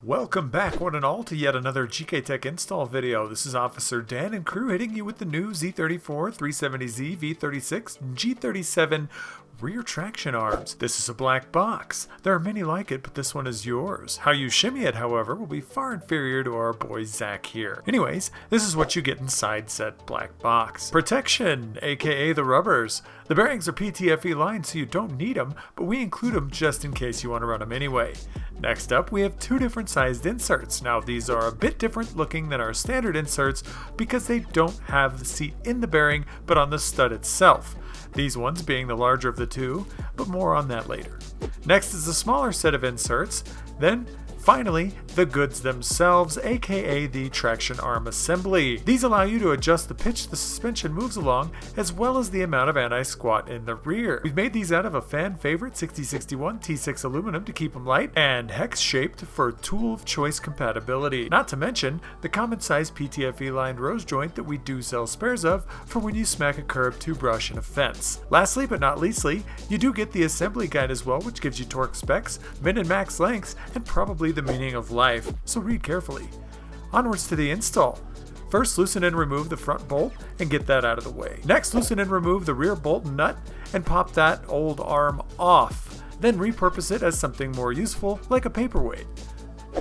Welcome back one and all to yet another Gktech install video. This is Officer Dan and crew hitting you with the new Z34 370Z V36 G37 Rear traction arms. This is a black box. There are many like it, but this one is yours. How you shimmy it, however, will be far inferior to our boy Zach here. Anyways, this is what you get inside said black box. Protection, aka the rubbers. The bearings are PTFE lined, so you don't need them, but we include them just in case you want to run them anyway. Next up, we have two different sized inserts. Now these are a bit different looking than our standard inserts because they don't have the seat in the bearing, but on the stud itself. These ones being the larger of the two, but more on that later. Next is the smaller set of inserts, then finally, the goods themselves, aka the traction arm assembly. These allow you to adjust the pitch the suspension moves along, as well as the amount of anti-squat in the rear. We've made these out of a fan favorite 6061 T6 aluminum to keep them light, and hex shaped for tool of choice compatibility. Not to mention the common size PTFE lined rose joint that we do sell spares of for when you smack a curb, two brush, and a fence. Lastly but not leastly, you do get the assembly guide as well, which gives you torque specs, min and max lengths, and probably the meaning of life, so read carefully. Onwards to the install. First, loosen and remove the front bolt and get that out of the way. Next, loosen and remove the rear bolt and nut and pop that old arm off. Then repurpose it as something more useful, like a paperweight.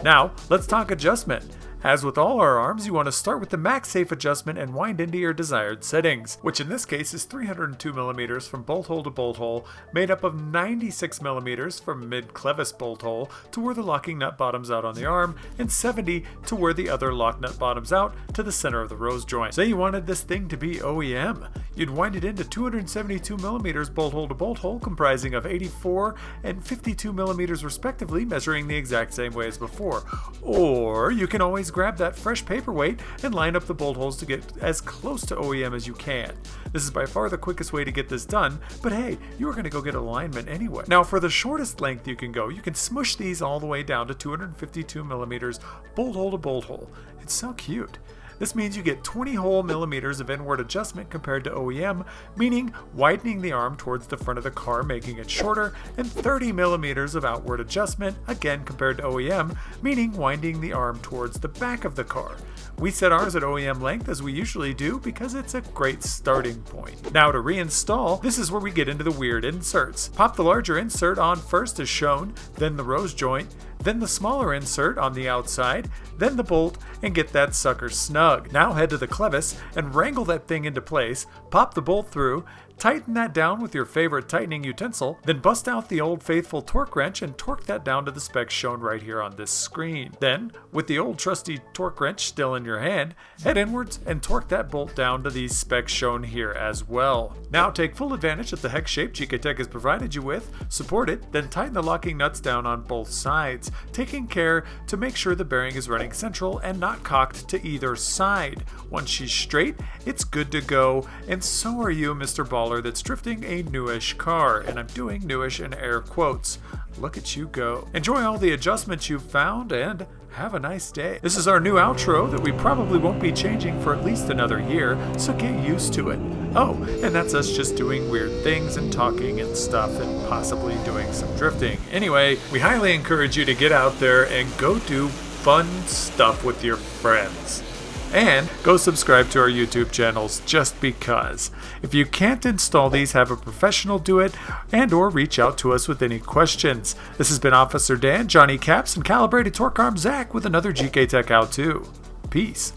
Now, let's talk adjustment. As with all our arms, you want to start with the max safe adjustment and wind into your desired settings, which in this case is 302mm from bolt hole to bolt hole, made up of 96mm from mid-clevis bolt hole to where the locking nut bottoms out on the arm, and 70 to where the other lock nut bottoms out to the center of the rose joint. Say you wanted this thing to be OEM. You'd wind it into 272mm bolt hole to bolt hole, comprising of 84 and 52mm respectively, measuring the exact same way as before. Or you can always grab that fresh paperweight and line up the bolt holes to get as close to OEM as you can. This is by far the quickest way to get this done, but hey, you are going to go get alignment anyway. Now for the shortest length you can go, you can smush these all the way down to 252mm bolt hole to bolt hole. It's so cute. This means you get 20 whole millimeters of inward adjustment compared to OEM, meaning widening the arm towards the front of the car, making it shorter, and 30 millimeters of outward adjustment, again compared to OEM, meaning winding the arm towards the back of the car. We set ours at OEM length as we usually do because it's a great starting point. Now to reinstall, this is where we get into the weird inserts. Pop the larger insert on first as shown, then the rose joint, then the smaller insert on the outside, then the bolt, and get that sucker snug. Now head to the clevis and wrangle that thing into place, pop the bolt through, tighten that down with your favorite tightening utensil, then bust out the old faithful torque wrench and torque that down to the specs shown right here on this screen. Then, with the old trusty torque wrench still in your hand, head inwards and torque that bolt down to these specs shown here as well. Now take full advantage of the hex shape Gktech has provided you with, support it, then tighten the locking nuts down on both sides, taking care to make sure the bearing is running central and not cocked to either side. Once she's straight, it's good to go, and so are you, Mr. Baller, that's drifting a newish car, and I'm doing newish in air quotes. Look at you go. Enjoy all the adjustments you've found, and have a nice day. This is our new outro that we probably won't be changing for at least another year, so get used to it. Oh, and that's us just doing weird things and talking and stuff and possibly doing some drifting. Anyway, we highly encourage you to get out there and go do fun stuff with your friends. And go subscribe to our YouTube channels just because. If you can't install these, have a professional do it and or reach out to us with any questions. This has been Officer Dan, Johnny Caps, and Calibrated Torque Arm Zach with another Gktech How To. Peace.